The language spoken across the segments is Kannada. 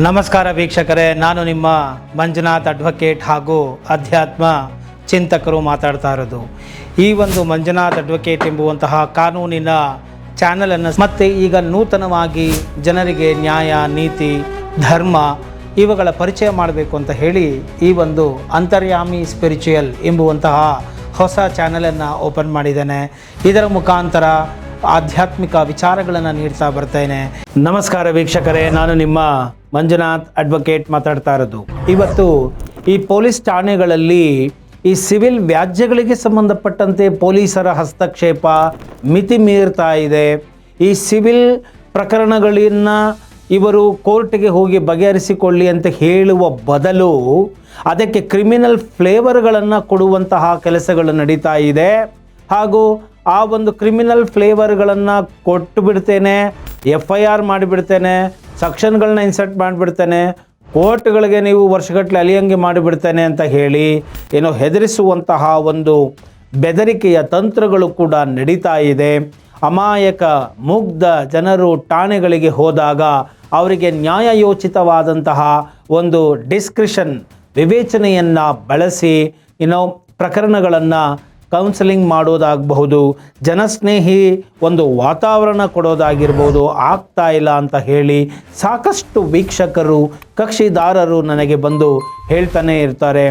ನಮಸ್ಕಾರ ವೀಕ್ಷಕರೇ, ನಾನು ನಿಮ್ಮ ಮಂಜುನಾಥ್ ಅಡ್ವೊಕೇಟ್ ಹಾಗೂ ಅಧ್ಯಾತ್ಮ ಚಿಂತಕರು ಮಾತಾಡ್ತಾ ಇರೋದು. ಈ ಒಂದು ಮಂಜುನಾಥ್ ಅಡ್ವೊಕೇಟ್ ಎಂಬುವಂತಹ ಕಾನೂನಿನ ಚಾನಲನ್ನು ಮತ್ತೆ ಈಗ ನೂತನವಾಗಿ ಜನರಿಗೆ ನ್ಯಾಯ, ನೀತಿ, ಧರ್ಮ ಇವುಗಳ ಪರಿಚಯ ಮಾಡಬೇಕು ಅಂತ ಹೇಳಿ ಈ ಒಂದು ಅಂತರ್ಯಾಮಿ ಸ್ಪಿರಿಚುಯಲ್ ಎಂಬುವಂತಹ ಹೊಸ ಚಾನಲನ್ನು ಓಪನ್ ಮಾಡಿದ್ದೇನೆ. ಇದರ ಮುಖಾಂತರ ಆಧ್ಯಾತ್ಮಿಕ ವಿಚಾರಗಳನ್ನು ನೀಡ್ತಾ ಬರ್ತೇನೆ. ನಮಸ್ಕಾರ ವೀಕ್ಷಕರೇ, ನಾನು ನಿಮ್ಮ ಮಂಜುನಾಥ್ ಅಡ್ವೊಕೇಟ್ ಮಾತಾಡ್ತಾ ಇರೋದು. ಇವತ್ತು ಈ ಪೊಲೀಸ್ ಠಾಣೆಗಳಲ್ಲಿ ಈ ಸಿವಿಲ್ ವ್ಯಾಜ್ಯಗಳಿಗೆ ಸಂಬಂಧಪಟ್ಟಂತೆ ಪೊಲೀಸರ ಹಸ್ತಕ್ಷೇಪ ಮಿತಿ ಮೀರ್ತಾ ಇದೆ. ಈ ಸಿವಿಲ್ ಪ್ರಕರಣಗಳನ್ನು ಇವರು ಕೋರ್ಟ್ಗೆ ಹೋಗಿ ಬಗೆಹರಿಸಿಕೊಳ್ಳಿ ಅಂತ ಹೇಳುವ ಬದಲು ಅದಕ್ಕೆ ಕ್ರಿಮಿನಲ್ ಫ್ಲೇವರ್ಗಳನ್ನು ಕೊಡುವಂತಹ ಕೆಲಸಗಳು ನಡೀತಾ ಇದೆ. ಹಾಗೂ ಆ ಒಂದು ಕ್ರಿಮಿನಲ್ ಫ್ಲೇವರ್ಗಳನ್ನು ಕೊಟ್ಟು ಬಿಡ್ತೇನೆ, FIR ಮಾಡಿಬಿಡ್ತೇನೆ, ಸೆಕ್ಷನ್ಗಳನ್ನ ಇನ್ಸರ್ಟ್ ಮಾಡಿಬಿಡ್ತೇನೆ, ಕೋರ್ಟ್ಗಳಿಗೆ ನೀವು ವರ್ಷಗಟ್ಟಲೆ ಅಲಿಯಂಗೆ ಮಾಡಿಬಿಡ್ತೇನೆ ಅಂತ ಹೇಳಿ ಏನೋ ಹೆದರಿಸುವಂತಹ ಒಂದು ಬೆದರಿಕೆಯ ತಂತ್ರಗಳು ಕೂಡ ನಡೀತಾ ಇದೆ. ಅಮಾಯಕ ಮುಗ್ಧ ಜನರು ಠಾಣೆಗಳಿಗೆ ಹೋದಾಗ ಅವರಿಗೆ ನ್ಯಾಯಯೋಚಿತವಾದಂತಹ ಒಂದು ಡಿಸ್ಕ್ರಿಷನ್ ವಿವೇಚನೆಯನ್ನು ಬಳಸಿ ಪ್ರಕರಣಗಳನ್ನು ಕೌನ್ಸಲಿಂಗ್ ಮಾಡೋದಾಗಬಹುದು, ಜನಸ್ನೇಹಿ ಒಂದು ವಾತಾವರಣ ಕೊಡೋದಾಗಿರ್ಬೋದು, ಆಗ್ತಾ ಇಲ್ಲ ಅಂತ ಹೇಳಿ ಸಾಕಷ್ಟು ವೀಕ್ಷಕರು, ಕಕ್ಷಿದಾರರು ನನಗೆ ಬಂದು ಹೇಳ್ತಾನೆ ಇರ್ತಾರೆ.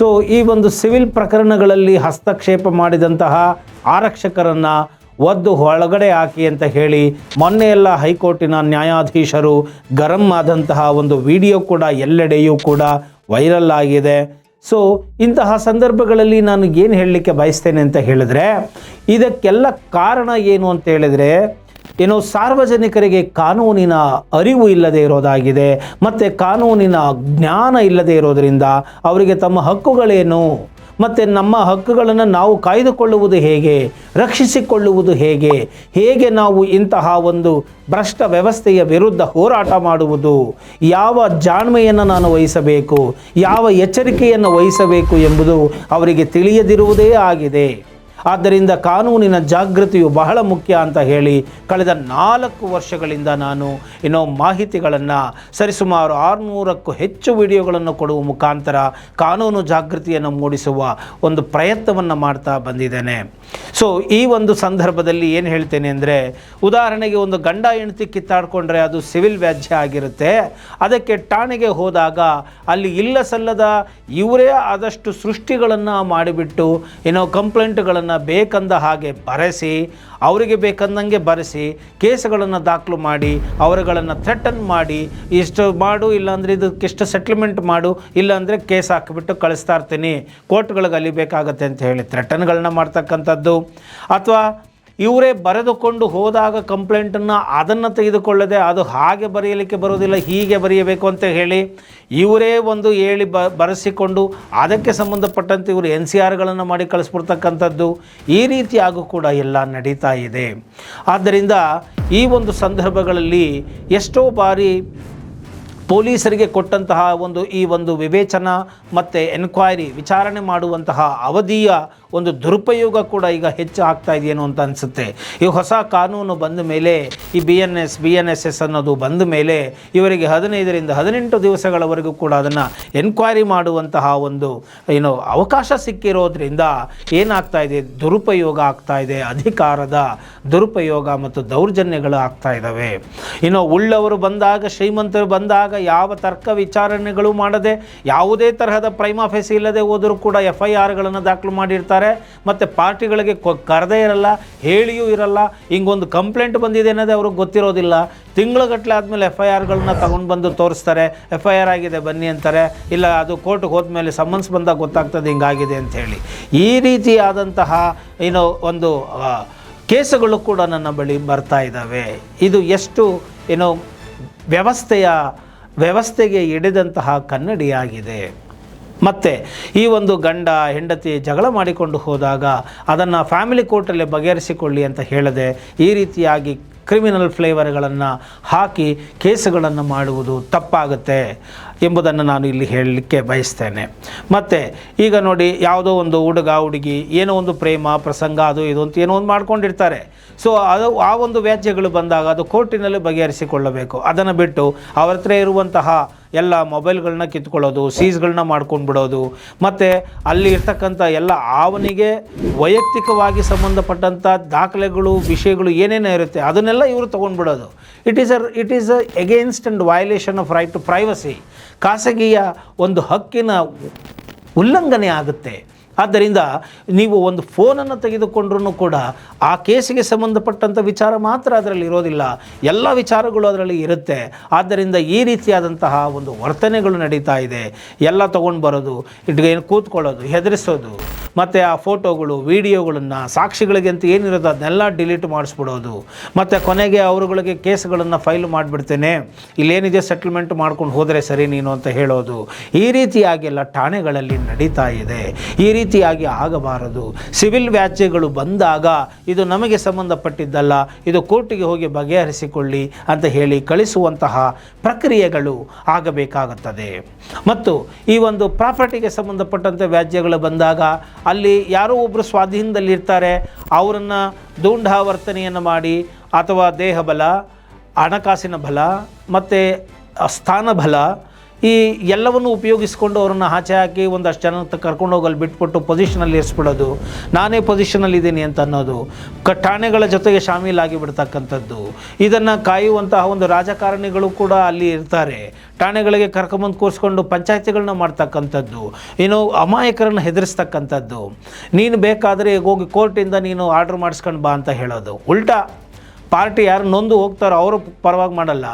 ಸೊ ಈ ಒಂದು ಸಿವಿಲ್ ಪ್ರಕರಣಗಳಲ್ಲಿ ಹಸ್ತಕ್ಷೇಪ ಮಾಡಿದಂತಹ ಆರಕ್ಷಕರನ್ನು ಒದ್ದು ಒಳಗಡೆ ಹಾಕಿ ಅಂತ ಹೇಳಿ ಮೊನ್ನೆ ಎಲ್ಲ ಹೈಕೋರ್ಟಿನ ನ್ಯಾಯಾಧೀಶರು ಗರಂ ಆದಂತಹ ಒಂದು ವಿಡಿಯೋ ಕೂಡ ಎಲ್ಲೆಡೆಯೂ ಕೂಡ ವೈರಲ್ ಆಗಿದೆ. ಸೊ ಇಂತಹ ಸಂದರ್ಭಗಳಲ್ಲಿ ನಾನು ಏನು ಹೇಳಲಿಕ್ಕೆ ಬಯಸ್ತೇನೆ ಅಂತ ಹೇಳಿದ್ರೆ, ಇದಕ್ಕೆಲ್ಲ ಕಾರಣ ಏನು ಅಂತ ಹೇಳಿದರೆ ಸಾರ್ವಜನಿಕರಿಗೆ ಕಾನೂನಿನ ಅರಿವು ಇಲ್ಲದೆ ಇರೋದಾಗಿದೆ. ಮತ್ತು ಕಾನೂನಿನ ಜ್ಞಾನ ಇಲ್ಲದೆ ಇರೋದರಿಂದ ಅವರಿಗೆ ತಮ್ಮ ಹಕ್ಕುಗಳೇನು, ಮತ್ತು ನಮ್ಮ ಹಕ್ಕುಗಳನ್ನು ನಾವು ಕಾಯ್ದುಕೊಳ್ಳುವುದು ಹೇಗೆ, ರಕ್ಷಿಸಿಕೊಳ್ಳುವುದು ಹೇಗೆ ನಾವು ಇಂತಹ ಒಂದು ಭ್ರಷ್ಟ ವ್ಯವಸ್ಥೆಯ ವಿರುದ್ಧ ಹೋರಾಟ ಮಾಡುವುದು, ಯಾವ ಜಾಣ್ಮೆಯನ್ನು ನಾನು ವಹಿಸಬೇಕು, ಯಾವ ಎಚ್ಚರಿಕೆಯನ್ನು ವಹಿಸಬೇಕು ಎಂಬುದು ಅವರಿಗೆ ತಿಳಿಯದಿರುವುದೇ ಆಗಿದೆ. ಆದ್ದರಿಂದ ಕಾನೂನಿನ ಜಾಗೃತಿಯು ಬಹಳ ಮುಖ್ಯ ಅಂತ ಹೇಳಿ ಕಳೆದ 4 ವರ್ಷಗಳಿಂದ ನಾನು ಮಾಹಿತಿಗಳನ್ನು ಸರಿಸುಮಾರು 600ಕ್ಕೂ ಹೆಚ್ಚು ವಿಡಿಯೋಗಳನ್ನು ಕೊಡುವ ಮುಖಾಂತರ ಕಾನೂನು ಜಾಗೃತಿಯನ್ನು ಮೂಡಿಸುವ ಒಂದು ಪ್ರಯತ್ನವನ್ನು ಮಾಡ್ತಾ ಬಂದಿದ್ದೇನೆ. ಸೊ ಈ ಒಂದು ಸಂದರ್ಭದಲ್ಲಿ ಏನು ಹೇಳ್ತೇನೆ ಅಂದರೆ, ಉದಾಹರಣೆಗೆ ಒಂದು ಗಂಡ ಹೆಂಡತಿ ಕಿತ್ತಾಡಿಕೊಂಡ್ರೆ ಅದು ಸಿವಿಲ್ ವ್ಯಾಜ್ಯ ಆಗಿರುತ್ತೆ. ಅದಕ್ಕೆ ಠಾಣೆಗೆ ಹೋದಾಗ ಅಲ್ಲಿ ಇಲ್ಲ ಸಲ್ಲದ ಇವರೇ ಆದಷ್ಟು ಸೃಷ್ಟಿಗಳನ್ನು ಮಾಡಿಬಿಟ್ಟು ಕಂಪ್ಲೇಂಟ್ಗಳನ್ನು ಬೇಕಂದ ಹಾಗೆ ಬರೆಸಿ, ಅವರಿಗೆ ಬೇಕಂದಂಗೆ ಬರೆಸಿ ಕೇಸುಗಳನ್ನು ದಾಖಲು ಮಾಡಿ ಅವರುಗಳನ್ನು ಥ್ರೆಟನ್ ಮಾಡಿ, ಇಷ್ಟು ಮಾಡು, ಇಲ್ಲಾಂದರೆ ಇದಕ್ಕಿಷ್ಟು ಸೆಟ್ಲ್ಮೆಂಟ್ ಮಾಡು, ಇಲ್ಲಾಂದರೆ ಕೇಸ್ ಹಾಕಿಬಿಟ್ಟು ಕಳಿಸ್ತಾ ಇರ್ತೀನಿ, ಕೋರ್ಟ್ಗಳಿಗೆ ಅಲಿಬೇಕಾಗತ್ತೆ ಅಂತ ಹೇಳಿ ಥ್ರೆಟನ್ಗಳನ್ನ ಮಾಡ್ತಕ್ಕಂಥದ್ದು. ಅಥವಾ ಇವರೇ ಬರೆದುಕೊಂಡು ಹೋದಾಗ ಕಂಪ್ಲೇಂಟನ್ನು ಅದನ್ನು ತೆಗೆದುಕೊಳ್ಳದೆ ಅದು ಹಾಗೆ ಬರೆಯಲಿಕ್ಕೆ ಬರೋದಿಲ್ಲ, ಹೀಗೆ ಬರೆಯಬೇಕು ಅಂತ ಹೇಳಿ ಇವರೇ ಒಂದು ಹೇಳಿ ಬರೆಸಿಕೊಂಡು ಅದಕ್ಕೆ ಸಂಬಂಧಪಟ್ಟಂತೆ ಇವರು NCRಗಳನ್ನು ಮಾಡಿ ಕಳಿಸ್ಬಿಡ್ತಕ್ಕಂಥದ್ದು, ಈ ರೀತಿಯಾಗೂ ಕೂಡ ಎಲ್ಲ ನಡೀತಾ ಇದೆ. ಆದ್ದರಿಂದ ಈ ಒಂದು ಸಂದರ್ಭಗಳಲ್ಲಿ ಎಷ್ಟೋ ಬಾರಿ ಪೊಲೀಸರಿಗೆ ಕೊಟ್ಟಂತಹ ಈ ಒಂದು ವಿವೇಚನಾ ಮತ್ತು ಎನ್ಕ್ವೈರಿ ವಿಚಾರಣೆ ಮಾಡುವಂತಹ ಅವಧಿಯ ಒಂದು ದುರುಪಯೋಗ ಕೂಡ ಈಗ ಹೆಚ್ಚು ಆಗ್ತಾ ಇದೆಯೇನೋ ಅಂತ ಅನಿಸುತ್ತೆ. ಈ ಹೊಸ ಕಾನೂನು ಬಂದ ಮೇಲೆ, ಈ BNSS ಅನ್ನೋದು ಬಂದ ಮೇಲೆ ಇವರಿಗೆ 15ರಿಂದ 18 ದಿವಸಗಳವರೆಗೂ ಕೂಡ ಅದನ್ನು ಎನ್ಕ್ವೈರಿ ಮಾಡುವಂತಹ ಒಂದು ಅವಕಾಶ ಸಿಕ್ಕಿರೋದ್ರಿಂದ ಏನಾಗ್ತಾ ಇದೆ, ದುರುಪಯೋಗ ಆಗ್ತಾ ಇದೆ, ಅಧಿಕಾರದ ದುರುಪಯೋಗ ಮತ್ತು ದೌರ್ಜನ್ಯಗಳು ಆಗ್ತಾ ಇದ್ದಾವೆ. ಉಳ್ಳವರು ಬಂದಾಗ, ಶ್ರೀಮಂತರು ಬಂದಾಗ ಯಾವ ತರ್ಕ ವಿಚಾರಣೆಗಳು ಮಾಡದೆ, ಯಾವುದೇ ತರಹದ ಪ್ರೈಮಾ ಫೇಸಿ ಇಲ್ಲದೆ ಹೋದರೂ ಕೂಡ FIRಗಳನ್ನು ದಾಖಲು ಮಾಡಿರ್ತಾರೆ. ಮತ್ತು ಪಾರ್ಟಿಗಳಿಗೆ ಕರೆದೇ ಇರಲ್ಲ, ಹೇಳಿಯೂ ಇರಲ್ಲ. ಹಿಂಗೊಂದು ಕಂಪ್ಲೇಂಟ್ ಬಂದಿದೆ ಅನ್ನೋದೇ ಅವ್ರಿಗೆ ಗೊತ್ತಿರೋದಿಲ್ಲ. ತಿಂಗಳುಗಟ್ಟಲೆ ಆದಮೇಲೆ FIRಗಳನ್ನ ತಗೊಂಡು ಬಂದು ತೋರಿಸ್ತಾರೆ, FIR ಆಗಿದೆ ಬನ್ನಿ ಅಂತಾರೆ. ಇಲ್ಲ, ಅದು ಕೋರ್ಟ್ಗೆ ಹೋದ್ಮೇಲೆ ಸಮನ್ಸ್ ಬಂದಾಗ ಗೊತ್ತಾಗ್ತದೆ ಹಿಂಗಾಗಿದೆ ಅಂಥೇಳಿ. ಈ ರೀತಿಯಾದಂತಹ ಒಂದು ಕೇಸುಗಳು ಕೂಡ ನನ್ನ ಬಳಿ ಬರ್ತಾ ಇದ್ದಾವೆ. ಇದು ಎಷ್ಟು ವ್ಯವಸ್ಥೆಗೆ ಹಿಡಿದಂತಹ ಕನ್ನಡಿಯಾಗಿದೆ. ಮತ್ತು ಈ ಒಂದು ಗಂಡ ಹೆಂಡತಿ ಜಗಳ ಮಾಡಿಕೊಂಡು ಹೋದಾಗ ಅದನ್ನು ಫ್ಯಾಮಿಲಿ ಕೋರ್ಟಲ್ಲೇ ಬಗೆಹರಿಸಿಕೊಳ್ಳಿ ಅಂತ ಹೇಳದೆ ಈ ರೀತಿಯಾಗಿ ಕ್ರಿಮಿನಲ್ ಫ್ಲೇವರ್ಗಳನ್ನು ಹಾಕಿ ಕೇಸುಗಳನ್ನು ಮಾಡುವುದು ತಪ್ಪಾಗುತ್ತೆ ಎಂಬುದನ್ನು ನಾನು ಇಲ್ಲಿ ಹೇಳಲಿಕ್ಕೆ ಬಯಸ್ತೇನೆ. ಮತ್ತು ಈಗ ನೋಡಿ, ಯಾವುದೋ ಒಂದು ಹುಡುಗ ಹುಡುಗಿ ಏನೋ ಒಂದು ಪ್ರೇಮ ಪ್ರಸಂಗ ಅದು ಇದು ಅಂತ ಏನೋ ಒಂದು ಮಾಡ್ಕೊಂಡಿರ್ತಾರೆ. ಸೊ ಅದು ಆ ಒಂದು ವ್ಯಾಜ್ಯಗಳು ಬಂದಾಗ ಅದು ಕೋರ್ಟಿನಲ್ಲಿ ಬಗೆಹರಿಸಿಕೊಳ್ಳಬೇಕು. ಅದನ್ನು ಬಿಟ್ಟು ಅವ್ರ ಹತ್ರ ಇರುವಂತಹ ಎಲ್ಲ ಮೊಬೈಲ್ಗಳನ್ನ ಕಿತ್ಕೊಳ್ಳೋದು, ಸೀಸ್ಗಳನ್ನ ಮಾಡ್ಕೊಂಡು ಬಿಡೋದು, ಮತ್ತು ಅಲ್ಲಿ ಇರ್ತಕ್ಕಂಥ ಎಲ್ಲ ಅವನಿಗೆ ವೈಯಕ್ತಿಕವಾಗಿ ಸಂಬಂಧಪಟ್ಟಂಥ ದಾಖಲೆಗಳು ವಿಷಯಗಳು ಏನೇನೋ ಇರುತ್ತೆ ಅದನ್ನೆಲ್ಲ ಇವರು ತೊಗೊಂಡ್ಬಿಡೋದು. It is against and violation of right to privacy. ಖಾಸಗಿಯ ಒಂದು ಹಕ್ಕಿನ ಉಲ್ಲಂಘನೆ ಆಗುತ್ತೆ. ಆದ್ದರಿಂದ ನೀವು ಒಂದು ಫೋನನ್ನು ತೆಗೆದುಕೊಂಡ್ರೂ ಕೂಡ ಆ ಕೇಸಿಗೆ ಸಂಬಂಧಪಟ್ಟಂಥ ವಿಚಾರ ಮಾತ್ರ ಅದರಲ್ಲಿ ಇರೋದಿಲ್ಲ, ಎಲ್ಲ ವಿಚಾರಗಳು ಅದರಲ್ಲಿ ಇರುತ್ತೆ. ಆದ್ದರಿಂದ ಈ ರೀತಿಯಾದಂತಹ ಒಂದು ವರ್ತನೆಗಳು ನಡೀತಾ ಇದೆ. ಎಲ್ಲ ತೊಗೊಂಡು ಬರೋದು, ಇಟ್ಗೇನು ಕೂತ್ಕೊಳ್ಳೋದು, ಹೆದರಿಸೋದು, ಮತ್ತು ಆ ಫೋಟೋಗಳು ವಿಡಿಯೋಗಳನ್ನು ಸಾಕ್ಷಿಗಳಿಗೆ ಅಂತ ಏನಿರೋದು ಅದನ್ನೆಲ್ಲ ಡಿಲೀಟ್ ಮಾಡಿಸ್ಬಿಡೋದು, ಮತ್ತು ಕೊನೆಗೆ ಅವರುಗಳಿಗೆ ಕೇಸ್ಗಳನ್ನು ಫೈಲ್ ಮಾಡಿಬಿಡ್ತೇನೆ, ಇಲ್ಲೇನಿದೆ ಸೆಟಲ್ಮೆಂಟ್ ಮಾಡ್ಕೊಂಡು ಹೋದರೆ ಸರಿ ನೀನು ಅಂತ ಹೇಳೋದು. ಈ ರೀತಿಯಾಗೆಲ್ಲ ಠಾಣೆಗಳಲ್ಲಿ ನಡೀತಾ ಇದೆ. ಈ ರೀತಿಯಾಗಿ ಆಗಬಾರದು. ಸಿವಿಲ್ ವ್ಯಾಜ್ಯಗಳು ಬಂದಾಗ ಇದು ನಮಗೆ ಸಂಬಂಧಪಟ್ಟಿದ್ದಲ್ಲ, ಇದು ಕೋರ್ಟಿಗೆ ಹೋಗಿ ಬಗೆಹರಿಸಿಕೊಳ್ಳಿ ಅಂತ ಹೇಳಿ ಕಳಿಸುವಂತಹ ಪ್ರಕ್ರಿಯೆಗಳು ಆಗಬೇಕಾಗುತ್ತದೆ. ಮತ್ತು ಈ ಒಂದು ಪ್ರಾಪರ್ಟಿಗೆ ಸಂಬಂಧಪಟ್ಟಂತೆ ವ್ಯಾಜ್ಯಗಳು ಬಂದಾಗ ಅಲ್ಲಿ ಯಾರೋ ಒಬ್ಬರು ಸ್ವಾಧೀನದಲ್ಲಿರ್ತಾರೆ, ಅವರನ್ನು ದೂಂಢಾವರ್ತನೆಯನ್ನು ಮಾಡಿ ಅಥವಾ ದೇಹ ಬಲ, ಹಣಕಾಸಿನ ಬಲ ಮತ್ತು ಸ್ಥಾನ ಬಲ ಈ ಎಲ್ಲವನ್ನು ಉಪಯೋಗಿಸ್ಕೊಂಡು ಅವರನ್ನು ಆಚೆ ಹಾಕಿ ಒಂದಷ್ಟು ಜನ ಕರ್ಕೊಂಡು ಹೋಗಲ್ಲಿ ಬಿಟ್ಬಿಟ್ಟು ಪೊಸಿಷನಲ್ಲಿ ಇರಿಸ್ಬಿಡೋದು, ನಾನೇ ಪೊಸಿಷನಲ್ಲಿದ್ದೀನಿ ಅಂತ ಅನ್ನೋದು, ಠಾಣೆಗಳ ಜೊತೆಗೆ ಶಾಮೀಲಾಗಿ ಬಿಡ್ತಕ್ಕಂಥದ್ದು. ಇದನ್ನು ಕಾಯುವಂತಹ ಒಂದು ರಾಜಕಾರಣಿಗಳು ಕೂಡ ಅಲ್ಲಿ ಇರ್ತಾರೆ. ಠಾಣೆಗಳಿಗೆ ಕರ್ಕೊಂಬಂದು ಕೂರಿಸ್ಕೊಂಡು ಪಂಚಾಯತಿಗಳನ್ನ ಮಾಡ್ತಕ್ಕಂಥದ್ದು, ಇನ್ನು ಅಮಾಯಕರನ್ನು ಹೆದರಿಸ್ತಕ್ಕಂಥದ್ದು. ನೀನು ಬೇಕಾದರೆ ಹೋಗಿ ಕೋರ್ಟಿಂದ ನೀನು ಆರ್ಡ್ರ್ ಮಾಡಿಸ್ಕೊಂಡು ಬಾ ಅಂತ ಹೇಳೋದು. ಉಲ್ಟಾ ಪಾರ್ಟಿ ಯಾರು ನೊಂದು ಹೋಗ್ತಾರೋ ಅವರು ಪರವಾಗಿ ಮಾಡಲ್ಲ.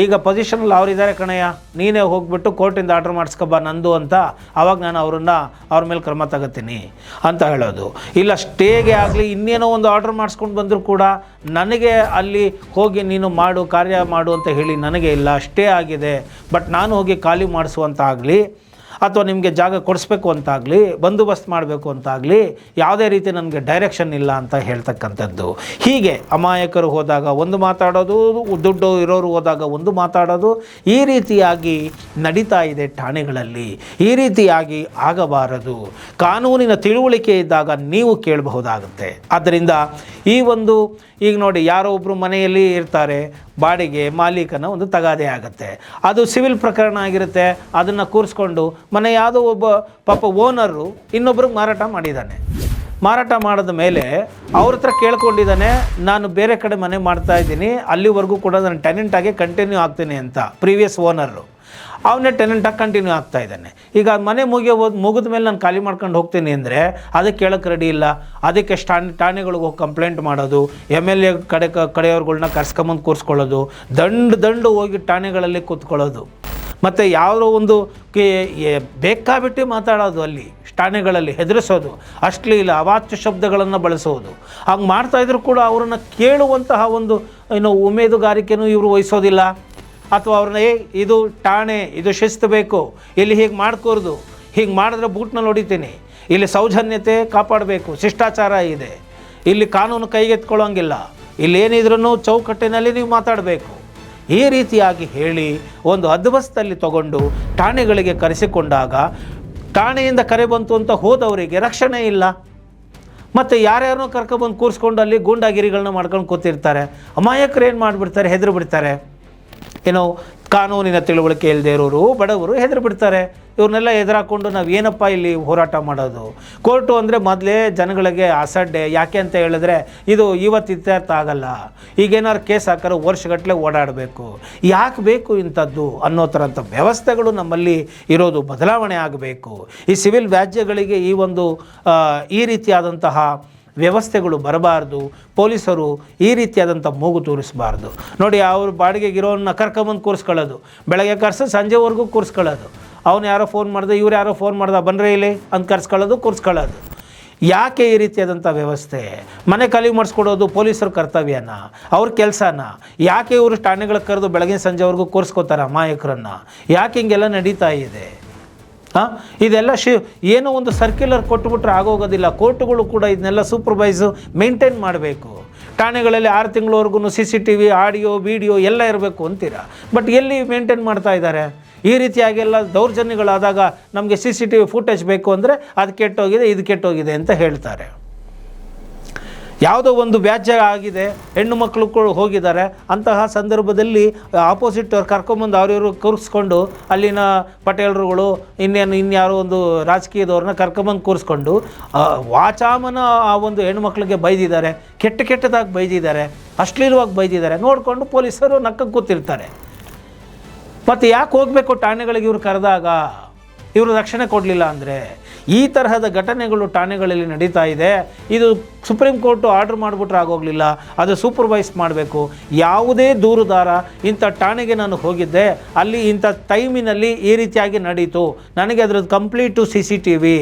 ಈಗ ಪೊಸಿಷನಲ್ಲಿ ಅವರಿದ್ದಾರೆ ಕಣಯ್ಯ, ನೀನೇ ಹೋಗಿಬಿಟ್ಟು ಕೋರ್ಟಿಂದ ಆರ್ಡ್ರ್ ಮಾಡಿಸ್ಕೊಬಾ ನಂದು ಅಂತ, ಆವಾಗ ನಾನು ಅವ್ರ ಮೇಲೆ ಕ್ರಮ ತಗೋತೀನಿ ಅಂತ ಹೇಳೋದು. ಇಲ್ಲ ಸ್ಟೇಗೆ ಆಗಲಿ ಇನ್ನೇನೋ ಒಂದು ಆರ್ಡ್ರ್ ಮಾಡಿಸ್ಕೊಂಡು ಬಂದರೂ ಕೂಡ ನನಗೆ ಅಲ್ಲಿ ಹೋಗಿ ನೀನು ಮಾಡು ಕಾರ್ಯ ಮಾಡು ಅಂತ ಹೇಳಿ ನನಗೆ ಇಲ್ಲ, ಸ್ಟೇ ಆಗಿದೆ ಬಟ್ ನಾನು ಹೋಗಿ ಖಾಲಿ ಮಾಡಿಸುವಂತ ಆಗಲಿ ಅಥವಾ ನಿಮಗೆ ಜಾಗ ಕೊಡಿಸ್ಬೇಕು ಅಂತಾಗಲಿ ಬಂದೋಬಸ್ತ್ ಮಾಡಬೇಕು ಅಂತಾಗಲಿ ಯಾವುದೇ ರೀತಿ ನನಗೆ ಡೈರೆಕ್ಷನ್ ಇಲ್ಲ ಅಂತ ಹೇಳ್ತಕ್ಕಂಥದ್ದು. ಹೀಗೆ ಅಮಾಯಕರು ಹೋದಾಗ ಒಂದು ಮಾತಾಡೋದು, ದುಡ್ಡು ಇರೋರು ಹೋದಾಗ ಒಂದು ಮಾತಾಡೋದು, ಈ ರೀತಿಯಾಗಿ ನಡೀತಾ ಇದೆ ಠಾಣೆಗಳಲ್ಲಿ. ಈ ರೀತಿಯಾಗಿ ಆಗಬಾರದು. ಕಾನೂನಿನ ತಿಳುವಳಿಕೆ ಇದ್ದಾಗ ನೀವು ಕೇಳಬಹುದಾಗುತ್ತೆ. ಆದ್ದರಿಂದ ಈ ಒಂದು ಈಗ ನೋಡಿ, ಯಾರೋ ಒಬ್ಬರು ಮನೆಯಲ್ಲಿ ಇರ್ತಾರೆ, ಬಾಡಿಗೆ ಮಾಲೀಕನ ಒಂದು ತಗಾದೆ ಆಗುತ್ತೆ, ಅದು ಸಿವಿಲ್ ಪ್ರಕರಣ ಆಗಿರುತ್ತೆ. ಅದನ್ನು ಕೂರಿಸ್ಕೊಂಡು ಮನೆ ಯಾವುದೋ ಒಬ್ಬ ಪಾಪ ಓನರು ಇನ್ನೊಬ್ರಿಗೆ ಮಾರಾಟ ಮಾಡಿದ್ದಾನೆ. ಮಾರಾಟ ಮಾಡಿದ ಮೇಲೆ ಅವ್ರ ಹತ್ರ ಕೇಳ್ಕೊಂಡಿದ್ದಾನೆ, ನಾನು ಬೇರೆ ಕಡೆ ಮನೆ ಮಾಡ್ತಾ ಇದ್ದೀನಿ, ಅಲ್ಲಿವರೆಗೂ ಕೂಡ ನಾನು ಟೆನೆಂಟಾಗಿ ಕಂಟಿನ್ಯೂ ಆಗ್ತೀನಿ ಅಂತ. ಪ್ರೀವಿಯಸ್ ಓನರು ಅವನೇ ಟೆನೆಂಟಾಗಿ ಕಂಟಿನ್ಯೂ ಆಗ್ತಾ ಇದ್ದಾನೆ. ಈಗ ಮನೆ ಮುಗಿದ ಮೇಲೆ ನಾನು ಖಾಲಿ ಮಾಡ್ಕೊಂಡು ಹೋಗ್ತೀನಿ ಅಂದರೆ ಅದಕ್ಕೆ ಕೇಳೋಕ್ಕೆ ರೆಡಿ ಇಲ್ಲ. ಅದಕ್ಕೆ ಠಾಣೆಗಳಿಗೆ ಹೋಗಿ ಕಂಪ್ಲೇಂಟ್ ಮಾಡೋದು, MLA ಕಡೆಯವ್ರುಗಳ್ನ ಕರ್ಸ್ಕೊಂಬಂದು ಕೂರಿಸ್ಕೊಳ್ಳೋದು, ದಂಡು ಹೋಗಿ ಠಾಣೆಗಳಲ್ಲಿ ಕೂತ್ಕೊಳ್ಳೋದು, ಮತ್ತು ಯಾವುದೋ ಒಂದು ಬೇಕಾಬಿಟ್ಟು ಮಾತಾಡೋದು, ಅಲ್ಲಿ ಠಾಣೆಗಳಲ್ಲಿ ಹೆದರಿಸೋದು, ಅಶ್ಲೀಲ ಅವಾಚ್ಯ ಶಬ್ದಗಳನ್ನು ಬಳಸೋದು. ಹಾಗೆ ಮಾಡ್ತಾಯಿದ್ರು ಕೂಡ ಅವರನ್ನು ಕೇಳುವಂತಹ ಒಂದು ಉಮೇದುಗಾರಿಕೆನೂ ಇವರು ವಹಿಸೋದಿಲ್ಲ. ಅಥವಾ ಅವ್ರನ್ನ ಇದು ಠಾಣೆ, ಇದು ಶಿಸ್ತು ಬೇಕು, ಇಲ್ಲಿ ಹೀಗೆ ಮಾಡ್ಕೋರ್ದು, ಹೀಗೆ ಮಾಡಿದ್ರೆ ಬೂಟ್ನಲ್ಲಿ ಹೊಡಿತೀನಿ, ಇಲ್ಲಿ ಸೌಜನ್ಯತೆ ಕಾಪಾಡಬೇಕು, ಶಿಷ್ಟಾಚಾರ ಇದೆ, ಇಲ್ಲಿ ಕಾನೂನು ಕೈಗೆತ್ಕೊಳ್ಳೋಂಗಿಲ್ಲ, ಇಲ್ಲಿ ಏನಿದ್ರೂ ಚೌಕಟ್ಟಿನಲ್ಲಿ ನೀವು ಮಾತಾಡಬೇಕು, ಈ ರೀತಿಯಾಗಿ ಹೇಳಿ ಒಂದು ಹದ್ದುಬಸ್ತಲ್ಲಿ ತಗೊಂಡು ಠಾಣೆಗಳಿಗೆ ಕರೆಸಿಕೊಂಡಾಗ ಠಾಣೆಯಿಂದ ಕರೆ ಬಂತು ಅಂತ ಹೋದವರಿಗೆ ರಕ್ಷಣೆ ಇಲ್ಲ. ಮತ್ತು ಯಾರ್ಯಾರನ್ನೋ ಕರ್ಕೊಬಂದು ಕೂರಿಸ್ಕೊಂಡು ಅಲ್ಲಿ ಗೂಂಡಾಗಿರಿಗಳನ್ನ ಮಾಡ್ಕೊಂಡು ಕೂತಿರ್ತಾರೆ. ಅಮಾಯಕರು ಏನು ಮಾಡಿಬಿಡ್ತಾರೆ, ಹೆದರು ಬಿಡ್ತಾರೆ. ಕಾನೂನಿನ ತಿಳುವಳಿಕೆ ಇಲ್ಲದೆ ಇರೋರು, ಬಡವರು ಹೆದರು ಬಿಡ್ತಾರೆ. ಇವ್ರನ್ನೆಲ್ಲ ಎದುರಾಕೊಂಡು ನಾವು ಏನಪ್ಪ ಇಲ್ಲಿ ಹೋರಾಟ ಮಾಡೋದು? ಕೋರ್ಟು ಅಂದರೆ ಮೊದಲೇ ಜನಗಳಿಗೆ ಅಸಡ್ಡೆ. ಯಾಕೆ ಅಂತ ಹೇಳಿದ್ರೆ ಇದು ಇವತ್ತು ಇತ್ಯರ್ಥ ಆಗಲ್ಲ. ಈಗೇನಾದ್ರು ಕೇಸ್ ಹಾಕಿದ್ರೆ ವರ್ಷಗಟ್ಟಲೆ ಓಡಾಡಬೇಕು. ಯಾಕೆ ಬೇಕು ಇಂಥದ್ದು ಅನ್ನೋ ಥರಂಥ ವ್ಯವಸ್ಥೆಗಳು ನಮ್ಮಲ್ಲಿ ಇರೋದು ಬದಲಾವಣೆ ಆಗಬೇಕು. ಈ ಸಿವಿಲ್ ವ್ಯಾಜ್ಯಗಳಿಗೆ ಈ ರೀತಿಯಾದಂತಹ ವ್ಯವಸ್ಥೆಗಳು ಬರಬಾರ್ದು. ಪೊಲೀಸರು ಈ ರೀತಿಯಾದಂಥ ಮೂಗು ತೋರಿಸಬಾರ್ದು. ನೋಡಿ, ಅವರು ಬಾಡಿಗೆಗಿರೋನ್ನ ಕರ್ಕೊಂಬಂದು ಕೂರಿಸ್ಕೊಳ್ಳೋದು, ಬೆಳಗ್ಗೆ ಕರ್ಸೋ ಸಂಜೆವರೆಗೂ ಕೂರಿಸ್ಕೊಳ್ಳೋದು. ಅವನು ಯಾರೋ ಫೋನ್ ಮಾಡ್ದೆ, ಇವ್ರು ಯಾರೋ ಫೋನ್ ಮಾಡ್ದೆ, ಬನ್ರಿ ಇಲ್ಲಿ ಅಂತ ಕರ್ಸ್ಕೊಳ್ಳೋದು, ಕೂರಿಸ್ಕೊಳ್ಳೋದು. ಯಾಕೆ ಈ ರೀತಿಯಾದಂಥ ವ್ಯವಸ್ಥೆ? ಮನೆ ಖಾಲಿ ಮಾಡಿಸ್ಕೊಡೋದು ಪೊಲೀಸರ ಕರ್ತವ್ಯನ, ಅವ್ರ ಕೆಲಸನ? ಯಾಕೆ ಇವರು ಠಾಣೆಗಳಿಗೆ ಕರೆದು ಬೆಳಗಿನ ಸಂಜೆವರೆಗೂ ಕೂರಿಸ್ಕೋತಾರೆ ಅಮಾಯಕರನ್ನು? ಯಾಕೆ ಹಿಂಗೆಲ್ಲ ನಡೀತಾ ಇದೆ? ಇದೆಲ್ಲ ಏನೋ ಒಂದು ಸರ್ಕ್ಯುಲರ್ ಕೊಟ್ಟುಬಿಟ್ರೆ ಆಗೋಗೋದಿಲ್ಲ. ಕೋರ್ಟುಗಳು ಕೂಡ ಇದನ್ನೆಲ್ಲ ಸೂಪರ್ವೈಸು ಮೇಂಟೈನ್ ಮಾಡಬೇಕು. ಠಾಣೆಗಳಲ್ಲಿ 6 ತಿಂಗಳವರೆಗೂ CCTV ಆಡಿಯೋ ವಿಡಿಯೋ ಎಲ್ಲ ಇರಬೇಕು ಅಂತೀರಾ. ಬಟ್ ಎಲ್ಲಿ ಮೇಂಟೈನ್ ಮಾಡ್ತಾ ಇದ್ದಾರೆ? ಈ ರೀತಿಯಾಗೆಲ್ಲ ದೌರ್ಜನ್ಯಗಳಾದಾಗ ನಮಗೆ CCTV ಫುಟೇಜ್ ಬೇಕು ಅಂದರೆ ಅದು ಕೆಟ್ಟೋಗಿದೆ, ಇದು ಕೆಟ್ಟೋಗಿದೆ ಅಂತ ಹೇಳ್ತಾರೆ. ಯಾವುದೋ ಒಂದು ವ್ಯಾಜ್ಯ ಆಗಿದೆ, ಹೆಣ್ಣು ಮಕ್ಕಳು ಹೋಗಿದ್ದಾರೆ, ಅಂತಹ ಸಂದರ್ಭದಲ್ಲಿ ಆಪೋಸಿಟ್ ಅವ್ರು ಕರ್ಕೊಂಬಂದು ಅವ್ರಿವರು ಕೂರಿಸ್ಕೊಂಡು ಅಲ್ಲಿನ ಪಟೇಲರುಗಳು ಇನ್ಯಾರೋ ಒಂದು ರಾಜಕೀಯದವ್ರನ್ನ ಕರ್ಕೊಂಬಂದು ಕೂರಿಸ್ಕೊಂಡು ವಾಚಾಮನ ಆ ಒಂದು ಹೆಣ್ಮಕ್ಳಿಗೆ ಬೈದಿದ್ದಾರೆ, ಕೆಟ್ಟದಾಗಿ ಬೈದಿದ್ದಾರೆ, ಅಶ್ಲೀಲವಾಗಿ ಬೈದಿದ್ದಾರೆ. ನೋಡಿಕೊಂಡು ಪೊಲೀಸರು ನಕ್ಕಕ್ಕೆ ಕೂತಿರ್ತಾರೆ. ಮತ್ತು ಯಾಕೆ ಹೋಗಬೇಕು ಠಾಣೆಗಳಿಗೆ ಇವರು ಕರೆದಾಗ? ಇವರು ರಕ್ಷಣೆ ಕೊಡಲಿಲ್ಲ ಅಂದರೆ? ಈ ತರಹದ ಘಟನೆಗಳು ಠಾಣೆಗಳಲ್ಲಿ ನಡೀತಾ ಇದೆ. ಇದು ಸುಪ್ರೀಂ ಕೋರ್ಟು ಆರ್ಡ್ರ್ ಮಾಡಿಬಿಟ್ರೆ ಆಗೋಗಲಿಲ್ಲ, ಅದು ಸೂಪರ್ವೈಸ್ ಮಾಡಬೇಕು. ಯಾವುದೇ ದೂರುದಾರ ಇಂಥ ಠಾಣೆಗೆ ನಾನು ಹೋಗಿದ್ದೆ, ಅಲ್ಲಿ ಇಂಥ ಟೈಮಿನಲ್ಲಿ ಈ ರೀತಿಯಾಗಿ ನಡೀತು, ನನಗೆ ಅದ್ರದ್ದು ಕಂಪ್ಲೀಟು CCTV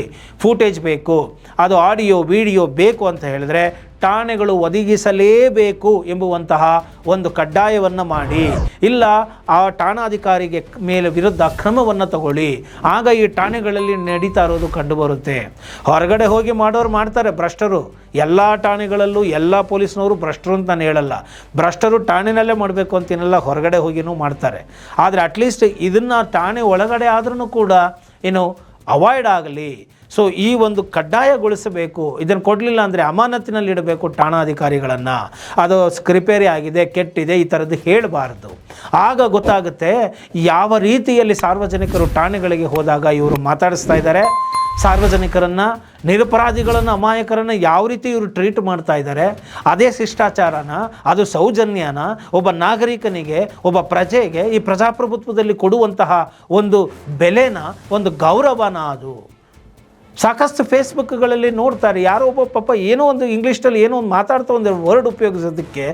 ಫೂಟೇಜ್ ಬೇಕು, ಅದು ಆಡಿಯೋ ವಿಡಿಯೋ ಬೇಕು ಅಂತ ಹೇಳಿದ್ರೆ ಠಾಣೆಗಳು ಒದಗಿಸಲೇಬೇಕು ಎಂಬುವಂತಹ ಒಂದು ಕಡ್ಡಾಯವನ್ನು ಮಾಡಿ, ಇಲ್ಲ ಆ ಠಾಣಾಧಿಕಾರಿಗೆ ಮೇಲೆ ವಿರುದ್ಧ ಕ್ರಮವನ್ನು ತಗೊಳ್ಳಿ. ಆಗ ಈ ಠಾಣೆಗಳಲ್ಲಿ ನಡೀತಾ ಇರೋದು ಕಂಡುಬರುತ್ತೆ. ಹೊರಗಡೆ ಹೋಗಿ ಮಾಡೋರು ಮಾಡ್ತಾರೆ, ಭ್ರಷ್ಟರು. ಎಲ್ಲ ಠಾಣೆಗಳಲ್ಲೂ ಎಲ್ಲ ಪೊಲೀಸ್ನವರು ಭ್ರಷ್ಟರು ಅಂತ ನಾನು ಹೇಳಲ್ಲ. ಭ್ರಷ್ಟರು ಠಾಣೆನಲ್ಲೇ ಮಾಡಬೇಕು ಅಂತೇನಲ್ಲ, ಹೊರಗಡೆ ಹೋಗಿನೂ ಮಾಡ್ತಾರೆ. ಆದರೆ ಅಟ್ಲೀಸ್ಟ್ ಇದನ್ನು ಠಾಣೆ ಒಳಗಡೆ ಆದ್ರೂ ಕೂಡ ಅವಾಯ್ಡ್ ಆಗಲಿ. ಸೊ ಈ ಒಂದು ಕಡ್ಡಾಯಗೊಳಿಸಬೇಕು. ಇದನ್ನು ಕೊಡಲಿಲ್ಲ ಅಂದರೆ ಅಮಾನತಿನಲ್ಲಿಡಬೇಕು ಠಾಣಾಧಿಕಾರಿಗಳನ್ನು. ಅದು ರಿಪೇರಿ ಆಗಿದೆ, ಕೆಟ್ಟಿದೆ, ಈ ಥರದ್ದು ಹೇಳಬಾರ್ದು. ಆಗ ಗೊತ್ತಾಗುತ್ತೆ ಯಾವ ರೀತಿಯಲ್ಲಿ ಸಾರ್ವಜನಿಕರು ಠಾಣೆಗಳಿಗೆ ಹೋದಾಗ ಇವರು ಮಾತಾಡಿಸ್ತಾ ಇದ್ದಾರೆ, ಸಾರ್ವಜನಿಕರನ್ನು, ನಿರಪರಾಧಿಗಳನ್ನು, ಅಮಾಯಕರನ್ನು ಯಾವ ರೀತಿ ಇವರು ಟ್ರೀಟ್ ಮಾಡ್ತಾ ಇದ್ದಾರೆ. ಅದೇ ಶಿಷ್ಟಾಚಾರನ, ಅದು ಸೌಜನ್ಯನ ಒಬ್ಬ ನಾಗರಿಕನಿಗೆ, ಒಬ್ಬ ಪ್ರಜೆಗೆ ಈ ಪ್ರಜಾಪ್ರಭುತ್ವದಲ್ಲಿ ಕೊಡುವಂತಹ ಒಂದು ಬೆಲೆನ, ಒಂದು ಗೌರವನ. ಅದು ಸಾಕಷ್ಟು ಫೇಸ್ಬುಕ್ಗಳಲ್ಲಿ ನೋಡ್ತಾರೆ, ಯಾರೋ ಒಬ್ಬ ಪಾಪ ಏನೋ ಒಂದು ಇಂಗ್ಲೀಷ್ನಲ್ಲಿ ಏನೋ ಒಂದು ಮಾತಾಡ್ತಾ ಒಂದು ವರ್ಡ್ ಉಪಯೋಗಿಸೋದಕ್ಕೆ